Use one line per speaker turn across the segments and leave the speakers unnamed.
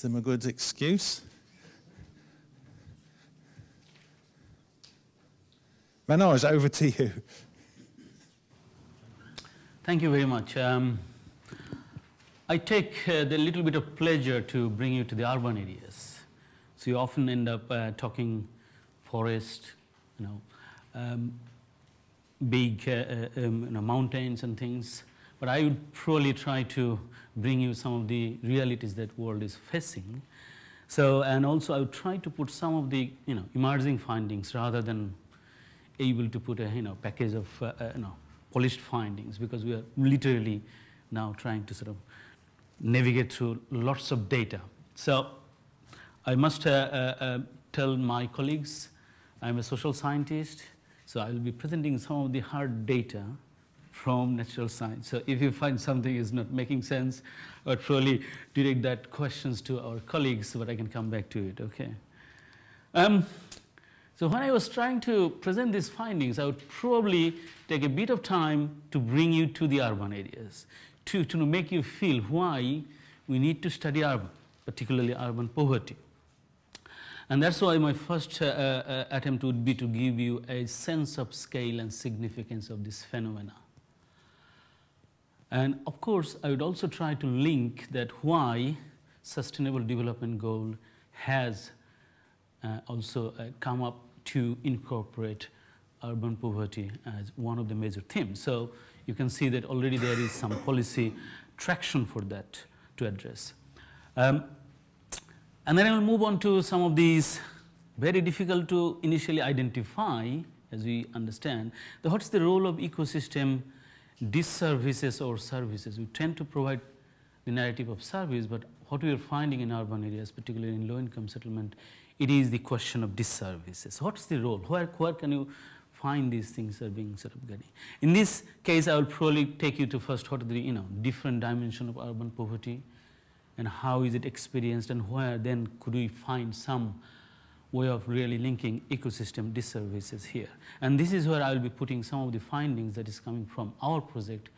them a good excuse. Manoj, over to you.
Thank you very much. I take the little bit of pleasure to bring you to the urban areas. So you often end up talking forest, big mountains and things. But I would probably try to bring you some of the realities that world is facing. So, and also I would try to put some of the emerging findings rather than able to put a package of polished findings, because we are literally now trying to sort of navigate through lots of data. So I must tell my colleagues I'm a social scientist, so I will be presenting some of the hard data from natural science. So if you find something is not making sense, I would probably direct that questions to our colleagues so that I can come back to it, okay? So when I was trying to present these findings, I would probably take a bit of time to bring you to the urban areas, to make you feel why we need to study urban, particularly urban poverty. And that's why my first attempt would be to give you a sense of scale and significance of this phenomena. And of course, I would also try to link that why Sustainable Development Goal has also come up to incorporate urban poverty as one of the major themes. So you can see that already there is some policy traction for that to address. And then I will move on to some of these very difficult to initially identify, as we understand, what's the role of ecosystem disservices or services. We tend to provide the narrative of service, but what we are finding in urban areas, particularly in low-income settlement, it is the question of disservices. What's the role? Where can you find these things are being sort of getting? In this case, I will probably take you to first what are the different dimension of urban poverty, and how is it experienced, and where then could we find some way of really linking ecosystem disservices here. And this is where I will be putting some of the findings that is coming from our project,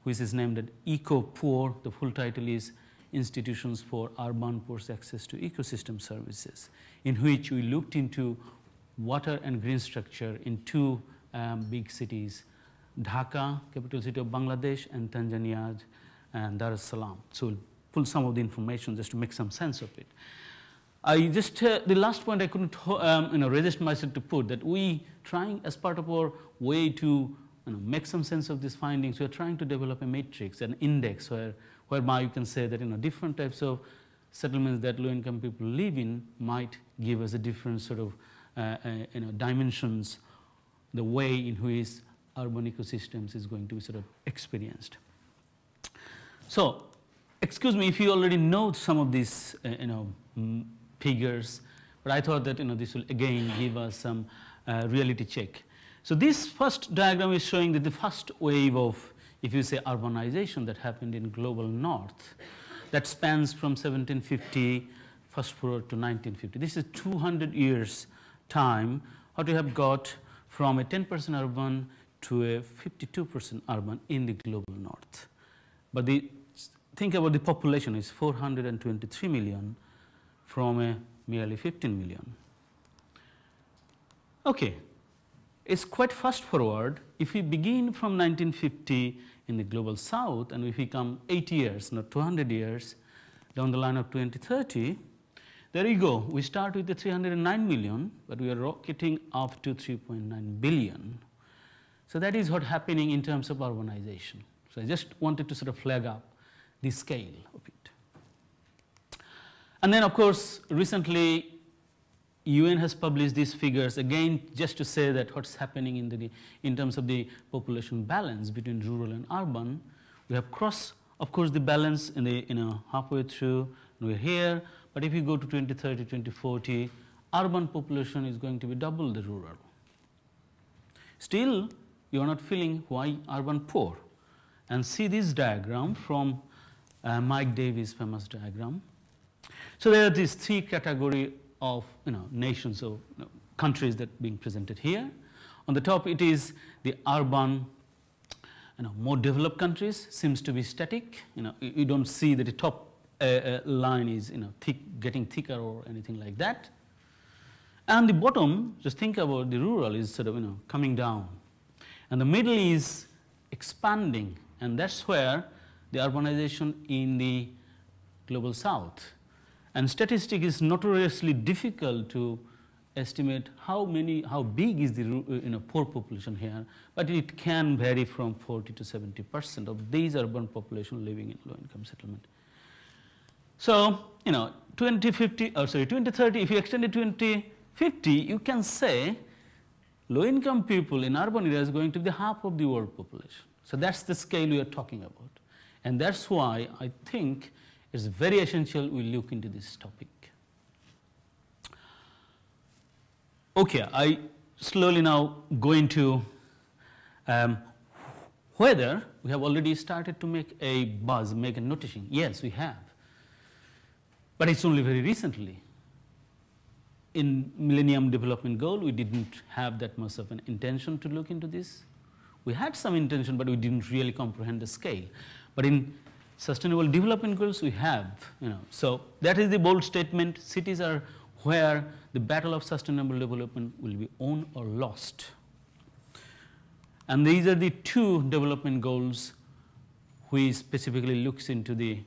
which is named Eco-Poor. The full title is Institutions for Urban Poor's Access to Ecosystem Services, in which we looked into water and green structure in two big cities, Dhaka, capital city of Bangladesh, and Tanzania's and Dar es Salaam. So we'll pull some of the information just to make some sense of it. I just, the last point I couldn't resist myself to put, that we trying as part of our way to make some sense of these findings, we are trying to develop a matrix, an index whereby you can say that different types of settlements that low-income people live in might give us a different sort of dimensions, the way in which urban ecosystems is going to be sort of experienced. So, excuse me if you already know some of these figures, but I thought that this will again give us some reality check. So this first diagram is showing that the first wave of, if you say, urbanization that happened in global north, that spans from 1750 first forward to 1950. This is 200 years time, what we have got from a 10% urban to a 52% urban in the global north. But think about the population is 423 million from a merely 15 million. Okay, it's quite fast forward. If we begin from 1950 in the global south, and if we come 80 years, not 200 years, down the line of 2030, there you go. We start with the 309 million, but we are rocketing up to 3.9 billion. So that is what's happening in terms of urbanization. So I just wanted to sort of flag up the scale of it. And then, of course, recently, UN has published these figures, again, just to say that what's happening in terms of the population balance between rural and urban. We have crossed, of course, the balance in the, halfway through, and we're here. But if you go to 2030, 2040, urban population is going to be double the rural. Still, you are not feeling why urban poor. And see this diagram from Mike Davis' famous diagram. So there are these three categories of nations or countries that being presented here. On the top, it is the urban, more developed countries, seems to be static. You don't see that the top line is getting thicker or anything like that. And the bottom, just think about the rural is sort of coming down. And the middle is expanding, and that's where the urbanization in the global south. And statistics is notoriously difficult to estimate how big is the poor population here, but it can vary from 40 to 70% of these urban population living in low-income settlement. So 2030, if you extend it to 2050, you can say low-income people in urban areas is going to be half of the world population. So that's the scale we are talking about, and that's why I think it's very essential we look into this topic. Okay, I slowly now go into whether we have already started to make a buzz, make a noticing. Yes, we have, but it's only very recently. In Millennium Development Goal, we didn't have that much of an intention to look into this. We had some intention, but we didn't really comprehend the scale. But in Sustainable Development Goals, we have, so that is the bold statement. Cities are where the battle of sustainable development will be won or lost. And these are the two development goals which specifically looks into the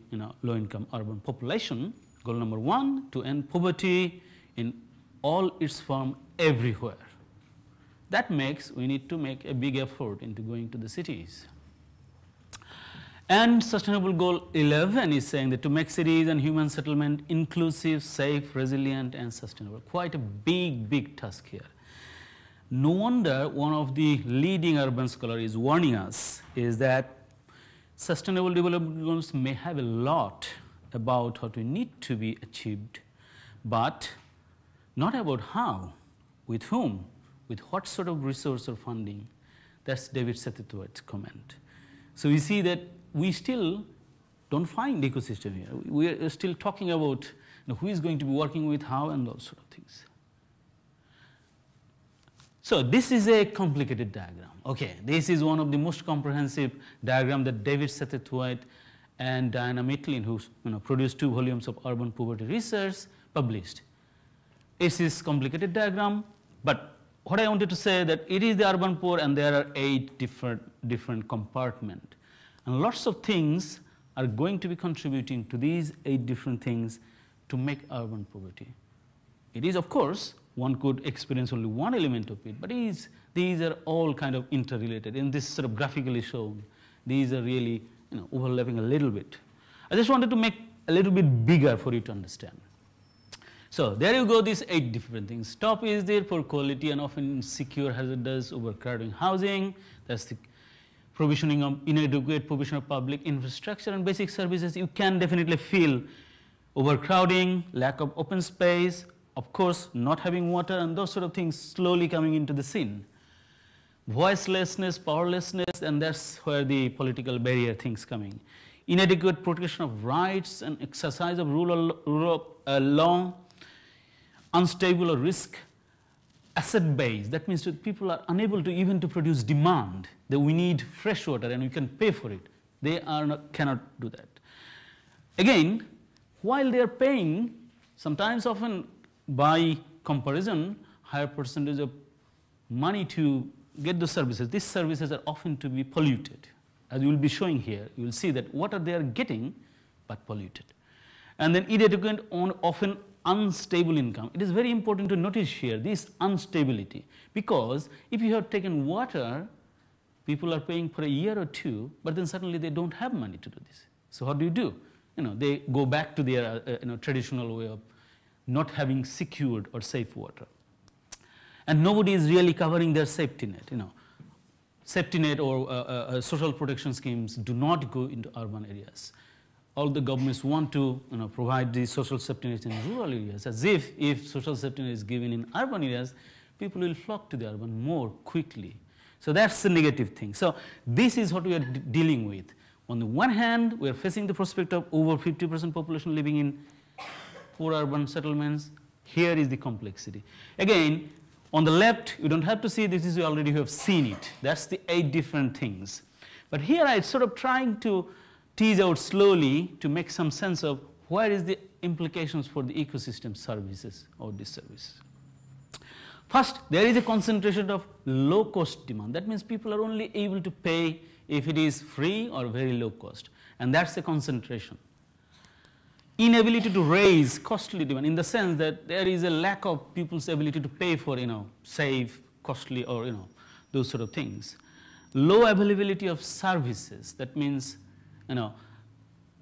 low-income urban population. Goal number 1, to end poverty in all its form everywhere. That makes we need to make a big effort into going to the cities. And Sustainable Goal 11 is saying that to make cities and human settlement inclusive, safe, resilient and sustainable. Quite a big task here. No wonder one of the leading urban scholars is warning us is that Sustainable Development Goals may have a lot about what we need to be achieved, but not about how, with whom, with what sort of resource or funding. That's David Satterthwaite's comment. So we see that we still don't find ecosystem here. We are still talking about who is going to be working with how and those sort of things. So this is a complicated diagram. Okay, this is one of the most comprehensive diagram that David Satterthwaite and Diana Mitlin, who produced 2 volumes of urban poverty research, published. It is complicated diagram, but what I wanted to say that it is the urban poor and there are 8 different compartments. And lots of things are going to be contributing to these 8 different things to make urban poverty. It is, of course, one could experience only one element of it, but these are all kind of interrelated. In this sort of graphically shown, these are really overlapping a little bit. I just wanted to make a little bit bigger for you to understand. So there you go, these 8 different things. Top is there for quality and often insecure, hazardous, overcrowding housing. That's the provisioning of inadequate provision of public infrastructure and basic services. You can definitely feel overcrowding, lack of open space, of course not having water and those sort of things slowly coming into the scene. Voicelessness, powerlessness, and that's where the political barrier things coming. Inadequate protection of rights and exercise of rule of law, unstable or risk asset base. That means that people are unable to even to produce demand that we need fresh water and we can pay for it. They cannot do that. Again, while they are paying, sometimes often by comparison, higher percentage of money to get the services, these services are often to be polluted. As you will be showing here, you will see that water they are getting but polluted. And then inadequate on often unstable income. It is very important to notice here this instability, because if you have taken water, people are paying for a year or 2, but then suddenly they don't have money to do this. So what do? They go back to their traditional way of not having secured or safe water. And nobody is really covering their safety net. Safety net or social protection schemes do not go into urban areas. All the governments want to provide the social safety net in rural areas, as if social safety net is given in urban areas, people will flock to the urban more quickly. So that's the negative thing. So this is what we are dealing with. On the one hand, we are facing the prospect of over 50% population living in poor urban settlements. Here is the complexity. Again, on the left, you don't have to see this, you already have seen it. That's the 8 different things. But here I'm sort of trying to tease out slowly to make some sense of where is the implications for the ecosystem services or these services? First, there is a concentration of low cost demand. That means people are only able to pay if it is free or very low cost, and that's the concentration. Inability to raise costly demand, in the sense that there is a lack of people's ability to pay for, safe, costly, or those sort of things. Low availability of services, that means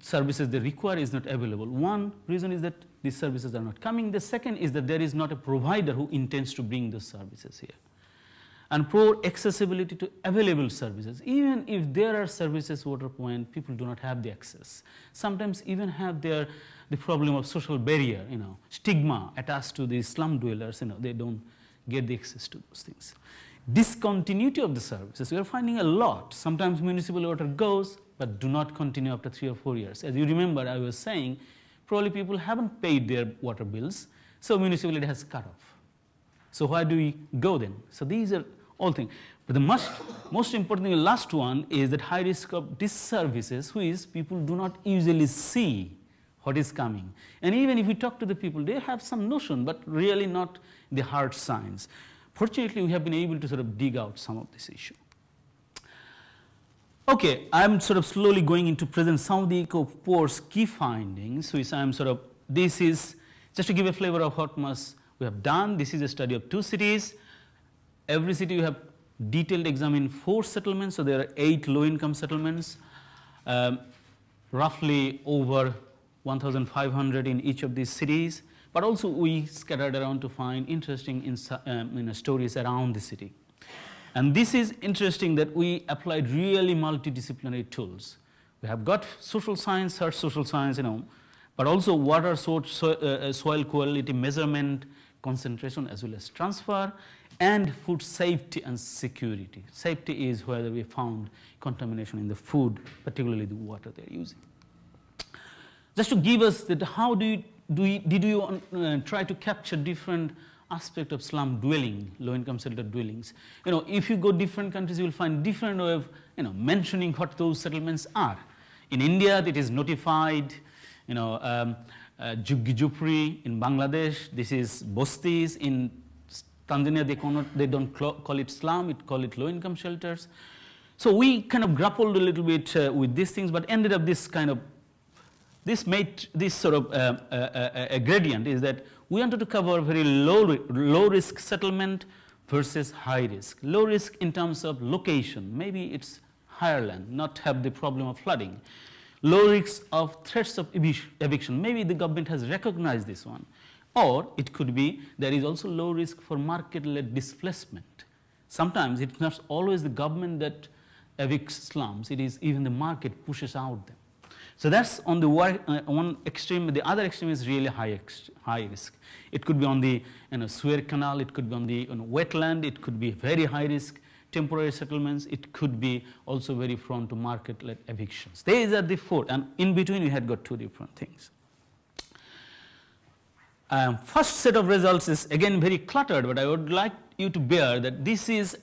services they require is not available. One reason is that these services are not coming. The second is that there is not a provider who intends to bring those services here. And poor accessibility to available services. Even if there are services water point, people do not have the access. Sometimes even have the problem of social barrier, stigma attached to the slum dwellers, they don't get the access to those things. Discontinuity of the services, we are finding a lot. Sometimes municipal water goes, but do not continue after 3 or 4 years. As you remember, I was saying, probably people haven't paid their water bills, so municipality has cut off. So where do we go then? So these are all things. But the most important thing, the last one, is that high risk of disservices, which people do not usually see what is coming. And even if we talk to the people, they have some notion, but really not the hard science. Fortunately, we have been able to sort of dig out some of this issue. Okay, I'm sort of slowly going into present some of the EcoPore's key findings, which I'm this is just to give a flavor of what much we have done. This is a study of 2 cities. Every city we have detailed examined 4 settlements, so there are 8 low-income settlements, roughly over 1,500 in each of these cities. But also we scattered around to find interesting stories around the city. And this is interesting that we applied really multidisciplinary tools. We have got social science, search social science, but also water soil quality measurement, concentration as well as transfer, and food safety and security. Safety is whether we found contamination in the food, particularly the water they're using. Just to give us that, how did you try to capture different aspects of slum dwelling, low-income shelter dwellings? If you go different countries, you will find different way of mentioning what those settlements are. In India, it is notified. Juggi Jupri. In Bangladesh, this is Bostis. In Tanzania, they don't call it slum, it call it low-income shelters. So we kind of grappled a little bit with these things, but ended up this made this sort of a gradient, is that we wanted to cover very low risk settlement versus high risk. Low risk in terms of location, maybe it's higher land, not have the problem of flooding. Low risk of threats of eviction, maybe the government has recognized this one. Or it could be there is also low risk for market-led displacement. Sometimes it's not always the government that evicts slums, it is even the market pushes out them. So that's on the one extreme. The other extreme is really high risk. It could be on the sewer canal, it could be on the wetland, it could be very high risk temporary settlements, it could be also very prone to market-led evictions. These are the 4, and in between we had got 2 different things. First set of results is again very cluttered, but I would like you to bear that this is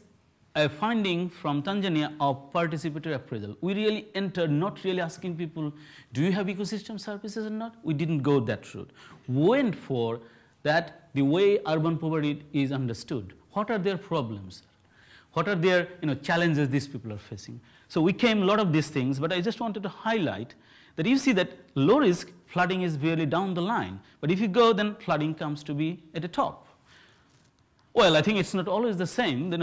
a finding from Tanzania of participatory appraisal. We really entered not really asking people, do you have ecosystem services or not? We didn't go that route. We went for that the way urban poverty is understood. What are their problems? What are their challenges these people are facing? So we came a lot of these things, but I just wanted to highlight that you see that low risk flooding is really down the line. But if you go, then flooding comes to be at the top. Well, I think it's not always the same,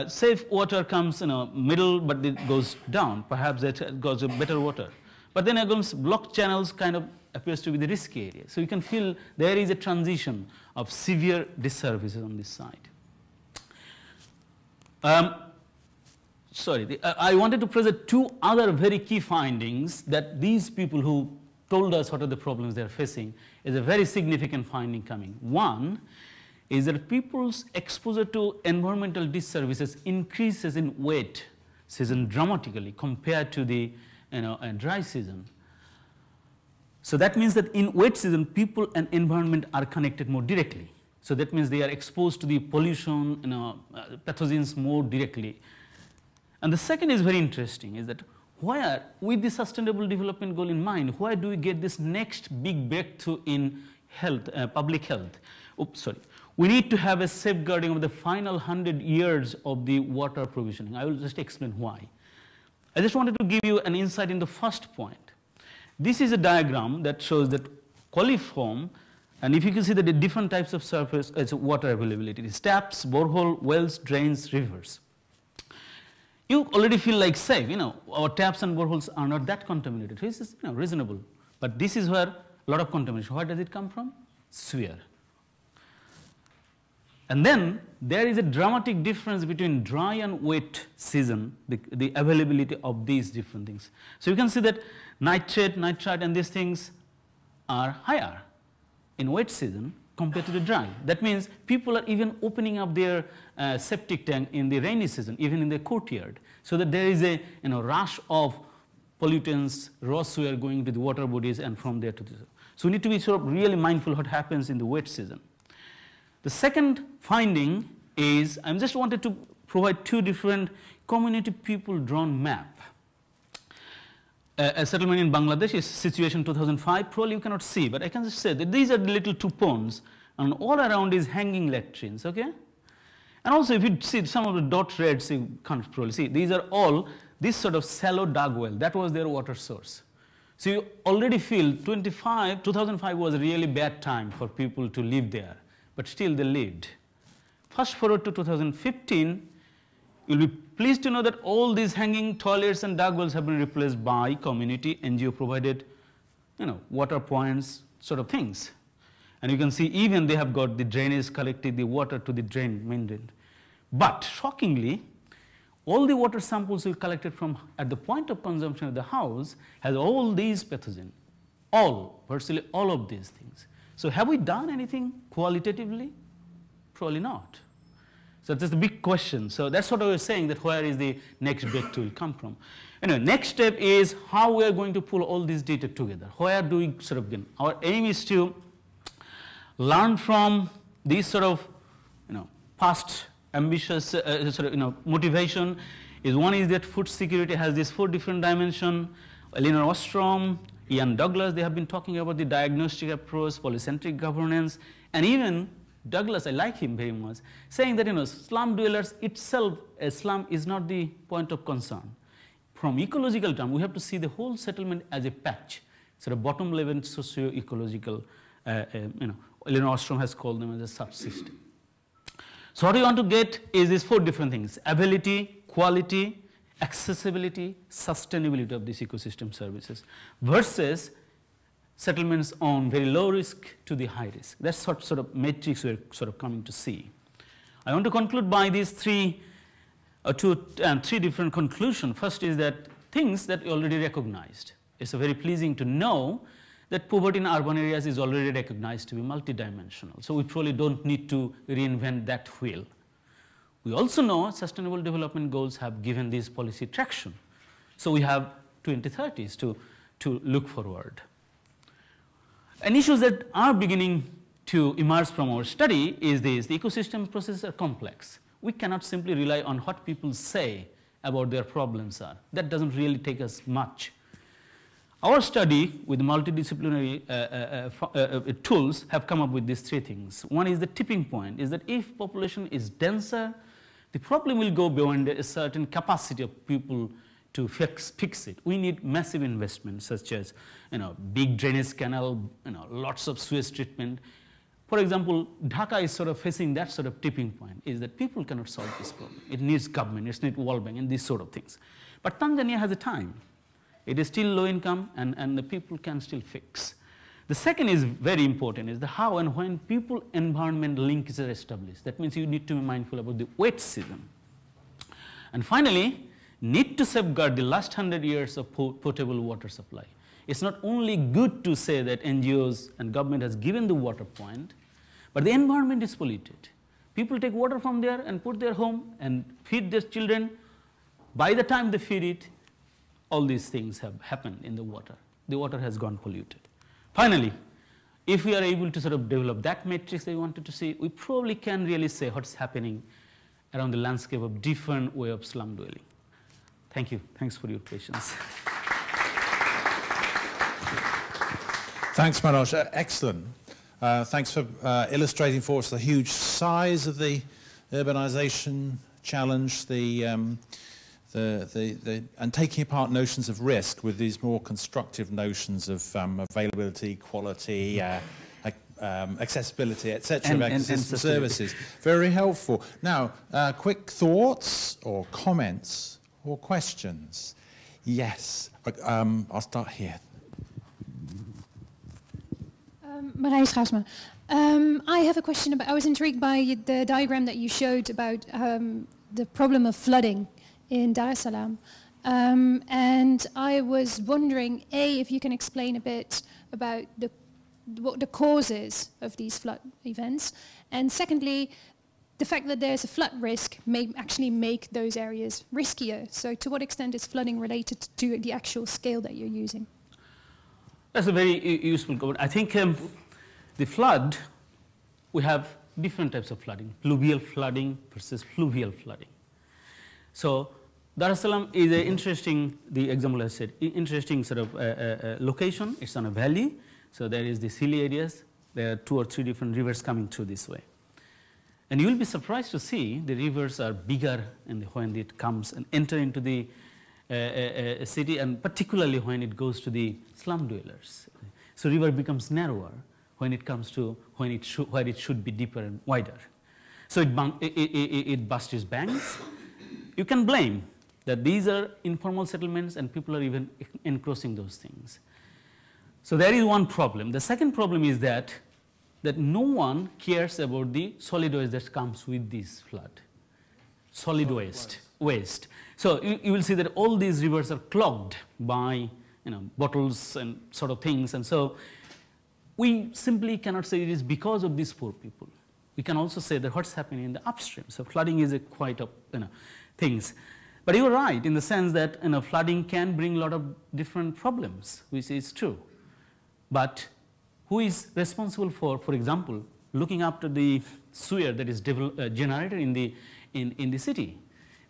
safe water comes middle, but it goes down. Perhaps that goes to better water. But then again, blocked channels kind of appears to be the risky area. So you can feel there is a transition of severe disservices on this side. I wanted to present 2 other very key findings that these people who told us what are the problems they are facing is a very significant finding coming. One is that people's exposure to environmental disservices increases in wet season dramatically compared to the dry season. So that means that in wet season, people and environment are connected more directly. So that means they are exposed to the pollution, pathogens more directly. And the second is very interesting, is that where, with the sustainable development goal in mind, where do we get this next big breakthrough in health, public health? Oops, sorry. We need to have a safeguarding of the final 100 years of the water provisioning. I will just explain why. I just wanted to give you an insight in the first point. This is a diagram that shows that coliform, and if you can see that the different types of surface water availability, it is taps, borehole, wells, drains, rivers. You already feel like safe, our taps and boreholes are not that contaminated. This is reasonable. But this is where a lot of contamination. Where does it come from? Sewer. And then there is a dramatic difference between dry and wet season, the availability of these different things. So you can see that nitrate, nitrite and these things are higher in wet season compared to the dry. That means people are even opening up their septic tank in the rainy season, even in the courtyard, so that there is a rush of pollutants, raw sewer going to the water bodies and from there to the. So we need to be sort of really mindful what happens in the wet season. The second finding is, I just wanted to provide two different community people drawn map. A settlement in Bangladesh is situation 2005, probably you cannot see, but I can just say that these are the little two ponds and all around is hanging latrines, okay? And also if you see some of the dot reds, you can't probably see, these are all this sort of shallow dug well, that was their water source. So you already feel 2005 was a really bad time for people to live there, but still they lived. Fast forward to 2015, you'll be pleased to know that all these hanging toilets and dug wells have been replaced by community NGO provided, water points sort of things. And you can see even they have got the drainage collecting the water to the main drain. But shockingly, all the water samples we collected from at the point of consumption of the house has all these pathogens, virtually all of these things. So have we done anything qualitatively? Probably not. So that's the big question. So that's what I was saying, that where is the next breakthrough will come from. Next step is how we are going to pull all this data together. Where do we sort of begin? Our aim is to learn from these sort of, past ambitious motivation. One is that food security has these 4 different dimensions. Elinor Ostrom, Ian Douglas, they have been talking about the diagnostic approach, polycentric governance, and even Douglas, I like him very much, saying that slum dwellers itself, a slum is not the point of concern. From ecological term, we have to see the whole settlement as a patch, sort of bottom level socio-ecological. Elinor Ostrom has called them as a subsystem. So what we want to get is these 4 different things: ability, quality, accessibility, sustainability of these ecosystem services versus settlements on very low risk to the high risk. That's sort of matrix we're sort of coming to see. I want to conclude by these 3 different conclusions. First is that things that we already recognized. It's very pleasing to know that poverty in urban areas is already recognized to be multidimensional. So we probably don't need to reinvent that wheel. We also know sustainable development goals have given this policy traction. So we have 2030s to look forward. And issues that are beginning to emerge from our study is this: the ecosystem processes are complex. We cannot simply rely on what people say about their problems are. That doesn't really take us much. Our study with multidisciplinary tools have come up with these 3 things. One is the tipping point, is that if population is denser, the problem will go beyond a certain capacity of people to fix it. We need massive investments such as big drainage canal, lots of sewage treatment. For example, Dhaka is sort of facing that sort of tipping point, is that people cannot solve this problem. It needs government, it needs World Bank and these sort of things. But Tanzania has a time. It is still low income and the people can still fix. The second is very important, is the how and when people environment linkages are established. That means you need to be mindful about the wet season. And finally, need to safeguard the last 100 years of potable water supply. It's not only good to say that NGOs and government has given the water point, but the environment is polluted. People take water from there and put their home and feed their children. By the time they feed it, all these things have happened in the water. The water has gone polluted. Finally, if we are able to sort of develop that matrix that we wanted to see, we probably can really say what's happening around the landscape of different way of slum dwelling. Thank Thank you. Thanks for your patience.
Thanks, Manoj. Excellent. Thanks for illustrating for us the huge size of the urbanisation challenge, and taking apart notions of risk with these more constructive notions of availability, quality, accessibility, etc. of ecosystem services. Very helpful. Now, quick thoughts or comments or questions? Yes. I'll start here.
Marijn Schaasma. I have a question about, I was intrigued by the diagram that you showed about the problem of flooding in Dar es Salaam. And I was wondering, A, if you can explain a bit about what the causes of these flood events. And secondly, the fact that there's a flood risk may actually make those areas riskier. So to what extent is flooding related to the actual scale that you're using?
That's a very useful comment. I think the flood, we have different types of flooding, pluvial flooding versus fluvial flooding. So Dar es Salaam is an interesting, the example I said, interesting sort of location. It's on a valley. So there is the hilly areas. There are 2 or 3 different rivers coming through this way. And you will be surprised to see the rivers are bigger when it comes and enter into the city, and particularly when it goes to the slum dwellers. So river becomes narrower when it comes to where it should be deeper and wider. So it busts its banks. You can blame that these are informal settlements and people are even encroaching those things. So there is one problem. The second problem is that no one cares about the solid waste that comes with this flood. Solid waste. So you will see that all these rivers are clogged by bottles and sort of things, and so we simply cannot say it is because of these poor people. We can also say that what's happening in the upstream. So flooding is a quite a things. But you're right in the sense that flooding can bring a lot of different problems, which is true. But who is responsible for example, looking after the sewer that is generated in the city?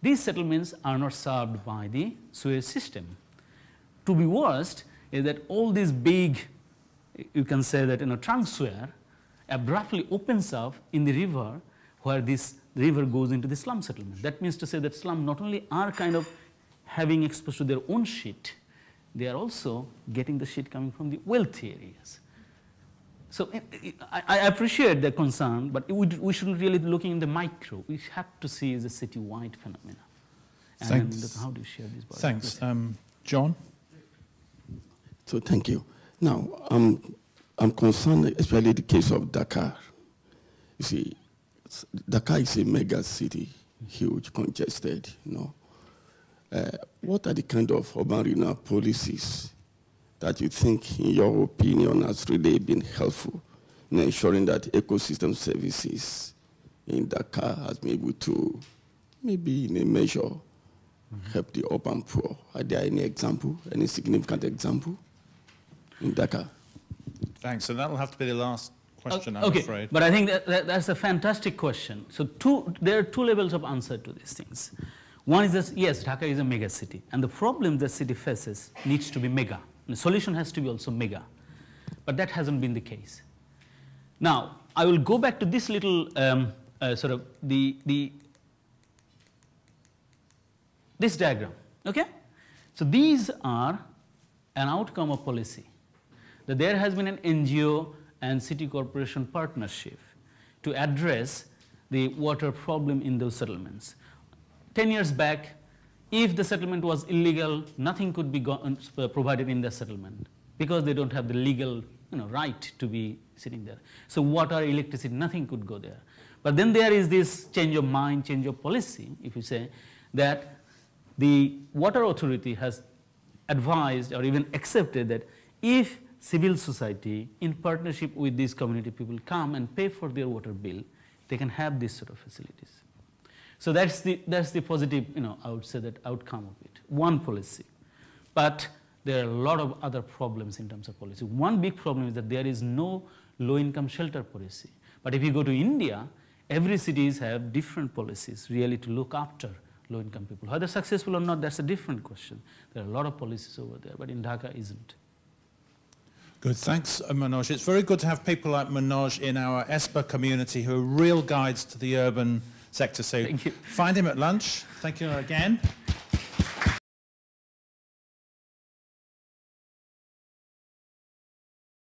These settlements are not served by the sewage system. To be worst is that all these big, you can say that trunk sewer abruptly opens up in the river, where this river goes into the slum settlement. That means to say that slum not only are kind of having exposed to their own shit, they are also getting the shit coming from the wealthy areas. So I appreciate the concern, but we shouldn't really be looking in the micro. We have to see as a citywide phenomena. And how do you share these burdens?
Thanks. John?
So thank you. Now, I'm concerned, especially the case of Dakar. You see, Dakar is a mega city, huge, congested, What are the kind of urban renewal policies that you think, in your opinion, has really been helpful in ensuring that ecosystem services in Dakar has been able to, maybe in a measure, help the urban poor? Are there any significant example in Dakar?
Thanks. And that'll have to be the last question, I'm
okay,
afraid.
but I think that's a fantastic question. So there are 2 levels of answer to these things. One is that, yes, Dhaka is a mega city, and the problem the city faces needs to be mega. The solution has to be also mega, but that hasn't been the case. Now, I will go back to this little sort of this diagram, okay? So these are an outcome of policy. That there has been an NGO and city corporation partnership to address the water problem in those settlements. 10 years back, if the settlement was illegal, nothing could be provided in the settlement because they don't have the legal right to be sitting there. So water, electricity, nothing could go there. But then there is this change of mind, change of policy, if you say, that the water authority has advised or even accepted that if civil society in partnership with these community people come and pay for their water bill, they can have these sort of facilities. So that's the positive, I would say, that outcome of it. One policy. But there are a lot of other problems in terms of policy. One big problem is that there is no low-income shelter policy. But if you go to India, every cities have different policies really to look after low-income people. Whether successful or not, that's a different question. There are a lot of policies over there, but in Dhaka isn't.
Good, thanks Manoj. It's very good to have people like Manoj in our ESPA community who are real guides to the urban sector. So
Thank you.
find him at lunch. Thank you again.